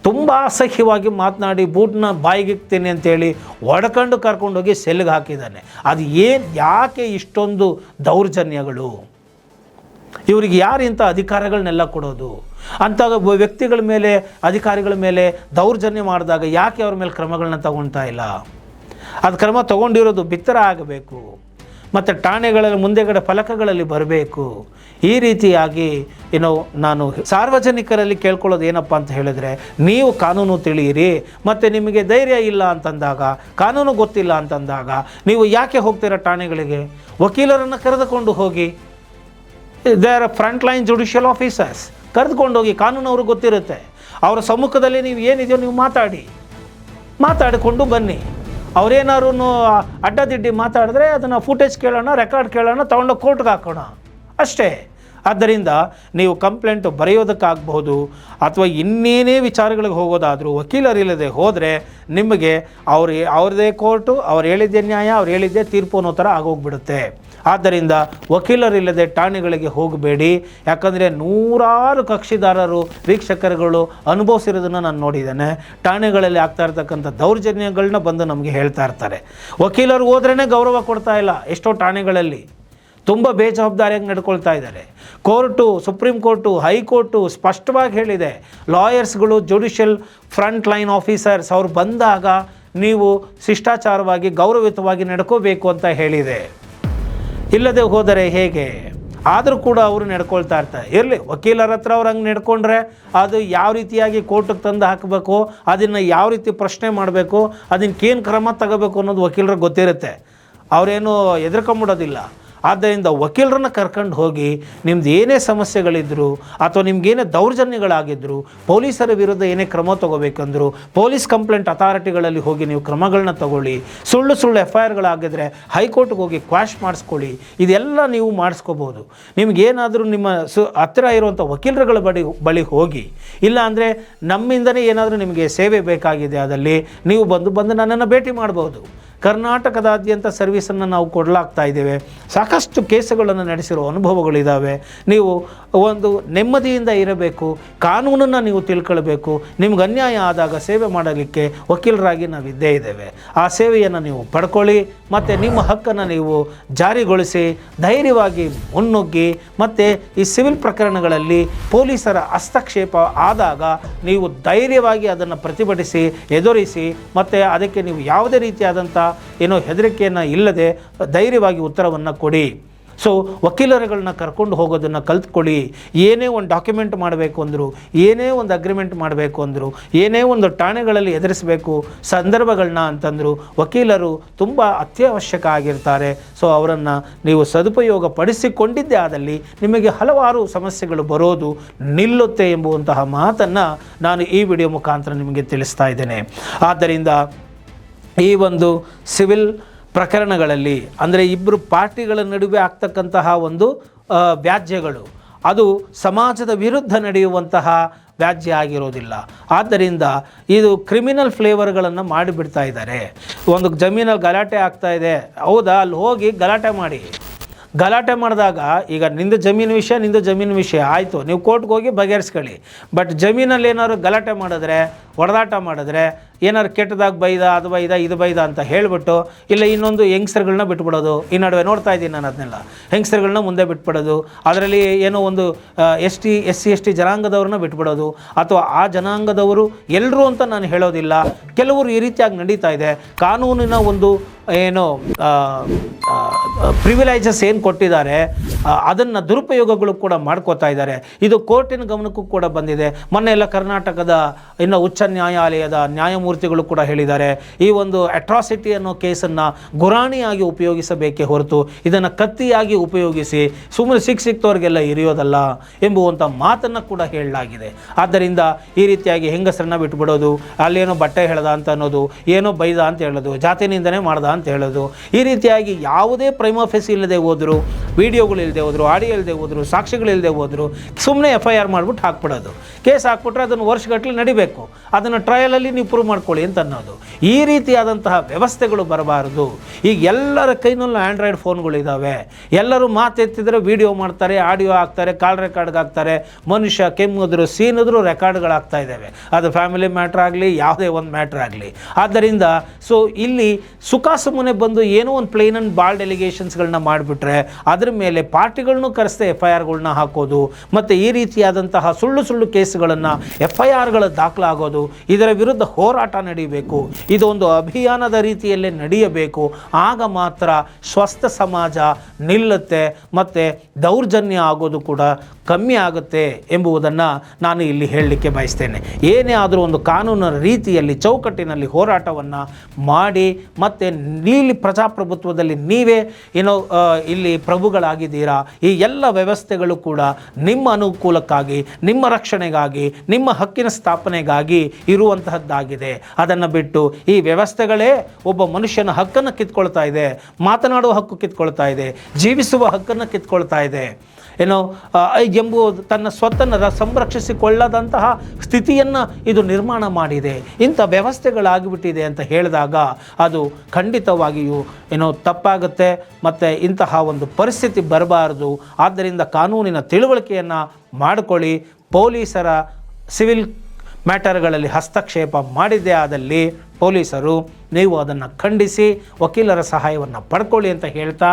ತುಂಬ ಅಸಹ್ಯವಾಗಿ ಮಾತನಾಡಿ ಬೂಟ್ನ ಬಾಯಿಗಿಕ್ತೀನಿ ಅಂತೇಳಿ ಒಡ್ಕೊಂಡು ಕರ್ಕೊಂಡೋಗಿ ಸೆಲ್ಗೆ ಹಾಕಿದ್ದಾನೆ. ಅದು ಯಾಕೆ ಇಷ್ಟೊಂದು ದೌರ್ಜನ್ಯಗಳು? ಇವರಿಗೆ ಯಾರು ಇಂಥ ಅಧಿಕಾರಗಳನ್ನೆಲ್ಲ ಕೊಡೋದು? ಅಂಥ ವ್ಯಕ್ತಿಗಳ ಮೇಲೆ, ಅಧಿಕಾರಿಗಳ ಮೇಲೆ ದೌರ್ಜನ್ಯ ಮಾಡಿದಾಗ ಯಾಕೆ ಅವ್ರ ಮೇಲೆ ಕ್ರಮಗಳನ್ನ ತಗೊಳ್ತಾ ಇಲ್ಲ? ಅದು ಕ್ರಮ ತಗೊಂಡಿರೋದು ಬಿತ್ತರ ಆಗಬೇಕು, ಮತ್ತು ಠಾಣೆಗಳಲ್ಲಿ ಮುಂದೆಗಡೆ ಫಲಕಗಳಲ್ಲಿ ಬರಬೇಕು. ಈ ರೀತಿಯಾಗಿ ನಾನು ಸಾರ್ವಜನಿಕರಲ್ಲಿ ಕೇಳ್ಕೊಳ್ಳೋದು ಏನಪ್ಪ ಅಂತ ಹೇಳಿದ್ರೆ, ನೀವು ಕಾನೂನು ತಿಳಿಯಿರಿ. ಮತ್ತು ನಿಮಗೆ ಧೈರ್ಯ ಇಲ್ಲ ಅಂತಂದಾಗ, ಕಾನೂನು ಗೊತ್ತಿಲ್ಲ ಅಂತಂದಾಗ ನೀವು ಯಾಕೆ ಹೋಗ್ತೀರಾ ಠಾಣೆಗಳಿಗೆ? ವಕೀಲರನ್ನು ಕರೆದುಕೊಂಡು ಹೋಗಿ. They are front line judicial officers. ಕರೆದುಕೊಂಡೋಗಿ, ಕಾನೂನು ಅವ್ರಿಗೆ ಗೊತ್ತಿರುತ್ತೆ. ಅವರ ಸಮ್ಮುಖದಲ್ಲಿ ನೀವು ಏನಿದೆಯೋ ನೀವು ಮಾತಾಡಿಕೊಂಡು ಬನ್ನಿ. ಅವರೇನಾದ್ರು ಅಡ್ಡದಿಡ್ಡಿ ಮಾತಾಡಿದ್ರೆ ಅದನ್ನು ಫುಟೇಜ್ ಕೇಳೋಣ, ರೆಕಾರ್ಡ್ ಕೇಳೋಣ, ತೊಗೊಂಡು ಕೋರ್ಟ್ಗೆ ಹಾಕೋಣ ಅಷ್ಟೇ. ಆದ್ದರಿಂದ ನೀವು ಕಂಪ್ಲೇಂಟು ಬರೆಯೋದಕ್ಕಾಗಬಹುದು, ಅಥವಾ ಇನ್ನೇನೇ ವಿಚಾರಗಳಿಗೆ ಹೋಗೋದಾದರೂ ವಕೀಲರಿಲ್ಲದೆ ಹೋದರೆ ನಿಮಗೆ ಅವ್ರದ್ದೇ ಕೋರ್ಟು, ಅವ್ರು ಹೇಳಿದ್ದೇ ನ್ಯಾಯ, ಅವ್ರು ಹೇಳಿದ್ದೇ ತೀರ್ಪು ಅನ್ನೋ ಥರ ಆಗೋಗ್ಬಿಡುತ್ತೆ. ಆದ್ದರಿಂದ ವಕೀಲರಿಲ್ಲದೆ ಠಾಣೆಗಳಿಗೆ ಹೋಗಬೇಡಿ. ಯಾಕಂದರೆ ನೂರಾರು ಕಕ್ಷಿದಾರರು, ವೀಕ್ಷಕರುಗಳು ಅನುಭವಿಸಿರೋದನ್ನು ನಾನು ನೋಡಿದ್ದೇನೆ. ಠಾಣೆಗಳಲ್ಲಿ ಆಗ್ತಾ ಇರ್ತಕ್ಕಂಥ ದೌರ್ಜನ್ಯಗಳನ್ನ ಬಂದು ನಮಗೆ ಹೇಳ್ತಾ ಇರ್ತಾರೆ. ವಕೀಲರು ಹೋದ್ರೇ ಗೌರವ ಕೊಡ್ತಾ ಇಲ್ಲ. ಎಷ್ಟೋ ಠಾಣೆಗಳಲ್ಲಿ ತುಂಬ ಬೇಜವಾಬ್ದಾರಿಯಾಗಿ ನಡ್ಕೊಳ್ತಾ ಇದ್ದಾರೆ. ಕೋರ್ಟು, ಸುಪ್ರೀಂ ಕೋರ್ಟು, ಹೈಕೋರ್ಟು ಸ್ಪಷ್ಟವಾಗಿ ಹೇಳಿದೆ, ಲಾಯರ್ಸ್ಗಳು, ಜುಡಿಷಿಯಲ್ ಫ್ರಂಟ್ ಲೈನ್ ಆಫೀಸರ್ಸ್ ಅವ್ರು ಬಂದಾಗ ನೀವು ಶಿಷ್ಟಾಚಾರವಾಗಿ ಗೌರವಯುತವಾಗಿ ನಡ್ಕೋಬೇಕು ಅಂತ ಹೇಳಿದೆ. ಇಲ್ಲದೆ ಹೋದರೆ ಹೇಗೆ? ಆದರೂ ಕೂಡ ಅವರು ನಡ್ಕೊಳ್ತಾ ಇರ್ತಾರೆ. ಇರಲಿ, ವಕೀಲರ ಹತ್ರ ಅವ್ರು ಹಂಗೆ ನಡ್ಕೊಂಡ್ರೆ ಅದು ಯಾವ ರೀತಿಯಾಗಿ ಕೋರ್ಟಿಗೆ ತಂದು ಹಾಕಬೇಕು, ಅದನ್ನು ಯಾವ ರೀತಿ ಪ್ರಶ್ನೆ ಮಾಡಬೇಕು, ಅದಕ್ಕೇನು ಕ್ರಮ ತಗೋಬೇಕು ಅನ್ನೋದು ವಕೀಲರಿಗೆ ಗೊತ್ತಿರುತ್ತೆ. ಅವರೇನು ಹೆದರ್ಕೊಂಬಿಡೋದಿಲ್ಲ. ಆದ್ದರಿಂದ ವಕೀಲರನ್ನ ಕರ್ಕೊಂಡು ಹೋಗಿ ನಿಮ್ದು ಏನೇ ಸಮಸ್ಯೆಗಳಿದ್ದರೂ ಅಥವಾ ನಿಮ್ಗೇನೇ ದೌರ್ಜನ್ಯಗಳಾಗಿದ್ದರೂ ಪೊಲೀಸರ ವಿರುದ್ಧ ಏನೇ ಕ್ರಮ ತೊಗೋಬೇಕಂದ್ರು ಪೊಲೀಸ್ ಕಂಪ್ಲೇಂಟ್ ಅಥಾರಿಟಿಗಳಲ್ಲಿ ಹೋಗಿ ನೀವು ಕ್ರಮಗಳನ್ನ ತಗೊಳ್ಳಿ. ಸುಳ್ಳು FIRಗಳಾಗಿದ್ದರೆ ಹೈಕೋರ್ಟ್ಗೆ ಹೋಗಿ ಕ್ವಾಶ್ ಮಾಡಿಸ್ಕೊಳ್ಳಿ. ಇದೆಲ್ಲ ನೀವು ಮಾಡಿಸ್ಕೋಬೋದು. ನಿಮಗೇನಾದರೂ ನಿಮ್ಮ ಹತ್ತಿರ ಇರುವಂಥ ವಕೀಲರುಗಳ ಬಳಿ ಹೋಗಿ, ಇಲ್ಲ ಅಂದರೆ ನಮ್ಮಿಂದನೇ ಏನಾದರೂ ನಿಮಗೆ ಸೇವೆ ಬೇಕಾಗಿದೆ ಅದಲ್ಲಿ ನೀವು ಬಂದು ನನ್ನನ್ನು ಭೇಟಿ ಮಾಡ್ಬೋದು. ಕರ್ನಾಟಕದಾದ್ಯಂತ ಸರ್ವಿಸನ್ನು ನಾವು ಕೊಡಲಾಗ್ತಾ ಇದ್ದೇವೆ. ಸಾಕಷ್ಟು ಕೇಸುಗಳನ್ನು ನಡೆಸಿರೋ ಅನುಭವಗಳಿದ್ದಾವೆ. ನೀವು ಒಂದು ನೆಮ್ಮದಿಯಿಂದ ಇರಬೇಕು, ಕಾನೂನನ್ನು ನೀವು ತಿಳ್ಕೊಳ್ಬೇಕು. ನಿಮ್ಗೆ ಅನ್ಯಾಯ ಆದಾಗ ಸೇವೆ ಮಾಡಲಿಕ್ಕೆ ವಕೀಲರಾಗಿ ನಾವು ಇದ್ದೇ ಇದ್ದೇವೆ. ಆ ಸೇವೆಯನ್ನು ನೀವು ಪಡ್ಕೊಳ್ಳಿ ಮತ್ತು ನಿಮ್ಮ ಹಕ್ಕನ್ನು ನೀವು ಜಾರಿಗೊಳಿಸಿ ಧೈರ್ಯವಾಗಿ ಮುನ್ನುಗ್ಗಿ. ಮತ್ತು ಈ ಸಿವಿಲ್ ಪ್ರಕರಣಗಳಲ್ಲಿ ಪೊಲೀಸರ ಹಸ್ತಕ್ಷೇಪ ಆದಾಗ ನೀವು ಧೈರ್ಯವಾಗಿ ಅದನ್ನು ಪ್ರತಿಭಟಿಸಿ, ಎದುರಿಸಿ, ಮತ್ತು ಅದಕ್ಕೆ ನೀವು ಯಾವುದೇ ರೀತಿಯಾದಂಥ ಹೆದರಿಕೆಯನ್ನು ಇಲ್ಲದೆ ಧೈರ್ಯವಾಗಿ ಉತ್ತರವನ್ನು ಕೊಡಿ. ಸೊ ವಕೀಲರುಗಳನ್ನ ಕರ್ಕೊಂಡು ಹೋಗೋದನ್ನು ಕಲ್ತ್ಕೊಳ್ಳಿ. ಏನೇ ಒಂದು ಡಾಕ್ಯುಮೆಂಟ್ ಮಾಡಬೇಕು ಅಂದರು, ಏನೇ ಒಂದು ಅಗ್ರಿಮೆಂಟ್ ಮಾಡಬೇಕು ಅಂದರು, ಏನೇ ಒಂದು ಠಾಣೆಗಳಲ್ಲಿ ಎದುರಿಸಬೇಕು ಸಂದರ್ಭಗಳನ್ನ ಅಂತಂದರು ವಕೀಲರು ತುಂಬ ಅತ್ಯವಶ್ಯಕ ಆಗಿರ್ತಾರೆ. ಸೊ ಅವರನ್ನು ನೀವು ಸದುಪಯೋಗ ಪಡಿಸಿಕೊಂಡಿದ್ದೇ ಆದಲ್ಲಿ ನಿಮಗೆ ಹಲವಾರು ಸಮಸ್ಯೆಗಳು ಬರೋದು ನಿಲ್ಲುತ್ತೆ ಎಂಬುವಂತಹ ಮಾತನ್ನು ನಾನು ಈ ವಿಡಿಯೋ ಮುಖಾಂತರ ನಿಮಗೆ ತಿಳಿಸ್ತಾ ಇದ್ದೇನೆ. ಆದ್ದರಿಂದ ಈ ಒಂದು ಸಿವಿಲ್ ಪ್ರಕರಣಗಳಲ್ಲಿ ಅಂದರೆ ಇಬ್ಬರು ಪಾರ್ಟಿಗಳ ನಡುವೆ ಆಗ್ತಕ್ಕಂತಹ ಒಂದು ವ್ಯಾಜ್ಯಗಳು ಅದು ಸಮಾಜದ ವಿರುದ್ಧ ನಡೆಯುವಂತಹ ವ್ಯಾಜ್ಯ ಆಗಿರೋದಿಲ್ಲ. ಆದ್ದರಿಂದ ಇದು ಕ್ರಿಮಿನಲ್ ಫ್ಲೇವರ್ಗಳನ್ನು ಮಾಡಿಬಿಡ್ತಾ ಇದ್ದಾರೆ. ಒಂದು ಜಮೀನಲ್ಲಿ ಗಲಾಟೆ ಆಗ್ತಾ ಇದೆ, ಹೌದಾ, ಅಲ್ಲಿ ಹೋಗಿ ಗಲಾಟೆ ಮಾಡಿ. ಗಲಾಟೆ ಮಾಡಿದಾಗ ಈಗ ನಿಂದು ಜಮೀನು ವಿಷಯ ಆಯಿತು, ನೀವು ಕೋರ್ಟ್ಗೆ ಹೋಗಿ ಬಗೆಹರಿಸ್ಕೊಳ್ಳಿ. ಬಟ್ ಜಮೀನಲ್ಲಿ ಏನಾದ್ರು ಗಲಾಟೆ ಮಾಡಿದ್ರೆ, ಹೊಡೆದಾಟ ಮಾಡಿದ್ರೆ, ಏನಾದ್ರು ಕೆಟ್ಟದಾಗ ಇದು ಬೈದ ಅಂತ ಹೇಳಿಬಿಟ್ಟು ಇಲ್ಲ ಇನ್ನೊಂದು ಹೆಂಗಸ್ರುಗಳನ್ನ ಬಿಟ್ಬಿಡೋದು. ಈ ನಡುವೆ ನೋಡ್ತಾ ಇದ್ದೀನಿ ನಾನು ಅದನ್ನೆಲ್ಲ, ಹೆಂಗಸ್ರುಗಳನ್ನ ಮುಂದೆ ಬಿಟ್ಬಿಡೋದು, ಅದರಲ್ಲಿ ಏನೋ ಒಂದು SC ST ಜನಾಂಗದವ್ರನ್ನ ಬಿಟ್ಬಿಡೋದು, ಅಥವಾ ಆ ಜನಾಂಗದವರು ಎಲ್ಲರೂ ಅಂತ ನಾನು ಹೇಳೋದಿಲ್ಲ. ಕೆಲವರು ಈ ರೀತಿಯಾಗಿ ನಡೀತಾ ಇದೆ. ಕಾನೂನಿನ ಒಂದು ಏನು ಪ್ರಿವಿಲೈಜಸ್ ಏನು ಕೊಟ್ಟಿದ್ದಾರೆ ಅದನ್ನು ದುರುಪಯೋಗಗಳು ಕೂಡ ಮಾಡ್ಕೋತಾ ಇದ್ದಾರೆ. ಇದು ಕೋರ್ಟಿನ ಗಮನಕ್ಕೂ ಕೂಡ ಬಂದಿದೆ. ಮೊನ್ನೆ ಎಲ್ಲ ಕರ್ನಾಟಕದ ಇನ್ನು ಉಚ್ಚ ನ್ಯಾಯಾಲಯದ ನ್ಯಾಯಮೂರ್ತಿಗಳು ಕೂಡ ಹೇಳಿದ್ದಾರೆ, ಈ ಒಂದು ಅಟ್ರಾಸಿಟಿ ಅನ್ನೋ ಕೇಸನ್ನು ಗುರಾಣಿಯಾಗಿ ಉಪಯೋಗಿಸಬೇಕೇ ಹೊರತು ಇದನ್ನು ಕತ್ತಿಯಾಗಿ ಉಪಯೋಗಿಸಿ ಸುಮ್ಮನೆ ಸಿಕ್ತವ್ರಿಗೆಲ್ಲ ಇರಿಯೋದಲ್ಲ ಎಂಬುವಂಥ ಮಾತನ್ನು ಕೂಡ ಹೇಳಲಾಗಿದೆ. ಆದ್ದರಿಂದ ಈ ರೀತಿಯಾಗಿ ಹೆಂಗಸರನ್ನ ಬಿಟ್ಬಿಡೋದು, ಅಲ್ಲೇನೋ ಬಟ್ಟೆ ಹೇಳ್ದ ಅಂತ ಅನ್ನೋದು, ಏನೋ ಬೈದ ಅಂತ ಹೇಳೋದು, ಜಾತಿನಿಂದನೇ ಮಾಡ್ದ ಅಂತ ಹೇಳೋದು, ಈ ರೀತಿಯಾಗಿ ಯಾವುದೇ ಪ್ರೈಮಾ ಫೇಸಿ ಇಲ್ಲದೆ ಹೋದರು, ವಿಡಿಯೋಗಳು ಇಲ್ಲದೆ ಹೋದರು, ಆಡಿಯೋ ಇಲ್ಲದೆ ಹೋದರು, ಸಾಕ್ಷಿಗಳಿಲ್ಲದೆ ಹೋದರು, ಸುಮ್ಮನೆ FIR ಮಾಡಿಬಿಟ್ಟು ಹಾಕ್ಬಿಡೋದು. ಕೇಸ್ ಹಾಕ್ಬಿಟ್ರೆ ಅದನ್ನು ವರ್ಷಗಟ್ಟಲೆ ನಡಿಬೇಕು, ಅದನ್ನು ಟ್ರಯಲಲ್ಲಿ ನೀವು ಪ್ರೂವ್ ಮಾಡ್ಕೊಳ್ಳಿ ಅಂತ ಅನ್ನೋದು. ಈ ರೀತಿಯಾದಂತಹ ವ್ಯವಸ್ಥೆಗಳು ಬರಬಾರದು. ಈಗ ಎಲ್ಲರ ಕೈನಲ್ಲೂ ಆ್ಯಂಡ್ರಾಯ್ಡ್ ಫೋನ್ಗಳಿದ್ದಾವೆ. ಎಲ್ಲರೂ ಮಾತೆತ್ತಿದ್ರೆ ವಿಡಿಯೋ ಮಾಡ್ತಾರೆ, ಆಡಿಯೋ ಹಾಕ್ತಾರೆ, ಕಾಲ್ ರೆಕಾರ್ಡ್ಗೆ ಹಾಕ್ತಾರೆ. ಮನುಷ್ಯ ಕೆಮ್ಮಿದ್ರು ಸೀನಿದ್ರು ರೆಕಾರ್ಡ್ಗಳಾಗ್ತಾ ಇದ್ದಾವೆ. ಅದು ಫ್ಯಾಮಿಲಿ ಮ್ಯಾಟ್ರ್ ಆಗಲಿ, ಯಾವುದೇ ಒಂದು ಮ್ಯಾಟ್ರ್ ಆಗಲಿ. ಆದ್ದರಿಂದ ಸೊ ಇಲ್ಲಿ ಸುಮ್ಮನೆ ಬಂದು ಏನೋ ಒಂದು ಪ್ಲೇನ್ ಆ್ಯಂಡ್ ಬಾಲ್ಡ್ ಎಲಿಗೇಷನ್ಸ್ಗಳನ್ನ ಮಾಡಿಬಿಟ್ರೆ ಅದ್ರ ಮೇಲೆ ಪಾರ್ಟಿಗಳನ್ನೂ ಕರೆಸ್ತೆ FIRಗಳನ್ನ ಹಾಕೋದು, ಮತ್ತು ಈ ರೀತಿಯಾದಂತಹ ಸುಳ್ಳು ಕೇಸುಗಳನ್ನು FIRಗಳ ದಾಖಲಾಗೋದು, ಇದರ ವಿರುದ್ಧ ಹೋರಾಟ ನಡೀಬೇಕು. ಇದು ಒಂದು ಅಭಿಯಾನದ ರೀತಿಯಲ್ಲೇ ನಡೆಯಬೇಕು. ಆಗ ಮಾತ್ರ ಸ್ವಸ್ಥ ಸಮಾಜ ನಿಲ್ಲುತ್ತೆ ಮತ್ತು ದೌರ್ಜನ್ಯ ಆಗೋದು ಕೂಡ ಕಮ್ಮಿ ಆಗುತ್ತೆ ಎಂಬುದನ್ನು ನಾನು ಇಲ್ಲಿ ಹೇಳಲಿಕ್ಕೆ ಬಯಸ್ತೇನೆ. ಏನೇ ಆದರೂ ಒಂದು ಕಾನೂನಿನ ರೀತಿಯಲ್ಲಿ ಚೌಕಟ್ಟಿನಲ್ಲಿ ಹೋರಾಟವನ್ನು ಮಾಡಿ, ಮತ್ತು ಇಲ್ಲಿ ಪ್ರಜಾಪ್ರಭುತ್ವದಲ್ಲಿ ನೀವೇ ಏನೋ ಇಲ್ಲಿ ಪ್ರಭುಗಳಾಗಿದ್ದೀರಾ. ಈ ಎಲ್ಲ ವ್ಯವಸ್ಥೆಗಳು ಕೂಡ ನಿಮ್ಮ ಅನುಕೂಲಕ್ಕಾಗಿ, ನಿಮ್ಮ ರಕ್ಷಣೆಗಾಗಿ, ನಿಮ್ಮ ಹಕ್ಕಿನ ಸ್ಥಾಪನೆಗಾಗಿ ಇರುವಂತಹದ್ದಾಗಿದೆ. ಅದನ್ನು ಬಿಟ್ಟು ಈ ವ್ಯವಸ್ಥೆಗಳೇ ಒಬ್ಬ ಮನುಷ್ಯನ ಹಕ್ಕನ್ನು ಕಿತ್ಕೊಳ್ತಾ ಇದೆ, ಮಾತನಾಡುವ ಹಕ್ಕು ಕಿತ್ಕೊಳ್ತಾ ಇದೆ, ಜೀವಿಸುವ ಹಕ್ಕನ್ನು ಕಿತ್ಕೊಳ್ತಾ ಇದೆ. ಏನೋ ಎಂಬುದು ತನ್ನ ಸ್ವತ್ತನ್ನು ಸಂರಕ್ಷಿಸಿಕೊಳ್ಳದಂತಹ ಸ್ಥಿತಿಯನ್ನು ಇದು ನಿರ್ಮಾಣ ಮಾಡಿದೆ. ಇಂಥ ವ್ಯವಸ್ಥೆಗಳಾಗಿಬಿಟ್ಟಿದೆ ಅಂತ ಹೇಳಿದಾಗ ಅದು ಖಂಡಿತವಾಗಿಯೂ ಏನೋ ತಪ್ಪಾಗುತ್ತೆ. ಮತ್ತು ಇಂತಹ ಒಂದು ಪರಿಸ್ಥಿತಿ ಬರಬಾರದು. ಆದ್ದರಿಂದ ಕಾನೂನಿನ ತಿಳುವಳಿಕೆಯನ್ನು ಮಾಡಿಕೊಳ್ಳಿ. ಪೊಲೀಸರ ಸಿವಿಲ್ ಮ್ಯಾಟರ್ಗಳಲ್ಲಿ ಹಸ್ತಕ್ಷೇಪ ಮಾಡಿದ್ದೇ ಆದಲ್ಲಿ ಪೊಲೀಸರು ನೀವು ಅದನ್ನು ಖಂಡಿಸಿ ವಕೀಲರ ಸಹಾಯವನ್ನು ಪಡ್ಕೊಳ್ಳಿ ಅಂತ ಹೇಳ್ತಾ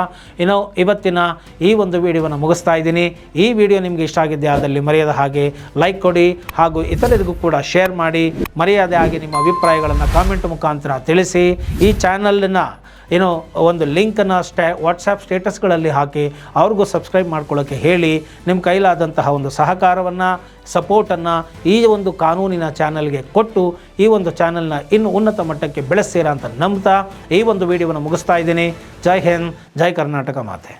ಇವತ್ತಿನ ಈ ಒಂದು ವಿಡಿಯೋವನ್ನು ಮುಗಿಸ್ತಾ ಇದ್ದೀನಿ. ಈ ವಿಡಿಯೋ ನಿಮಗೆ ಇಷ್ಟ ಆಗಿದ್ದೇ ಆದಲ್ಲಿ ಮರೆಯದ ಹಾಗೆ ಲೈಕ್ ಕೊಡಿ, ಹಾಗೂ ಇತರರಿಗೂ ಕೂಡ ಶೇರ್ ಮಾಡಿ. ಮರೆಯದೆ ಹಾಗೆ ನಿಮ್ಮ ಅಭಿಪ್ರಾಯಗಳನ್ನು ಕಾಮೆಂಟ್ ಮುಖಾಂತರ ತಿಳಿಸಿ. ಈ ಚಾನಲ್ನ ಒಂದು ಲಿಂಕನ್ನು ವಾಟ್ಸಪ್ ಸ್ಟೇಟಸ್ಗಳಲ್ಲಿ ಹಾಕಿ ಅವ್ರಿಗೂ ಸಬ್ಸ್ಕ್ರೈಬ್ ಮಾಡ್ಕೊಳ್ಳೋಕ್ಕೆ ಹೇಳಿ. ನಿಮ್ಮ ಕೈಲಾದಂತಹ ಒಂದು ಸಹಕಾರವನ್ನು, ಸಪೋರ್ಟನ್ನು ಈ ಒಂದು ಕಾನೂನಿನ ಚಾನಲ್ಗೆ ಕೊಟ್ಟು ಈ ಒಂದು ಚಾನಲ್ನ ಇನ್ನು ಉನ್ನತ ಮಟ್ಟಕ್ಕೆ ಬೆಳೆಸ್ತೀರಾ ಅಂತ ನಂಬ್ತಾ ಈ ಒಂದು ವಿಡಿಯೋವನ್ನು ಮುಗಿಸ್ತಾ ಇದ್ದೀನಿ. ಜೈ ಹಿಂದ್, ಜೈ ಕರ್ನಾಟಕ ಮಾತೆ.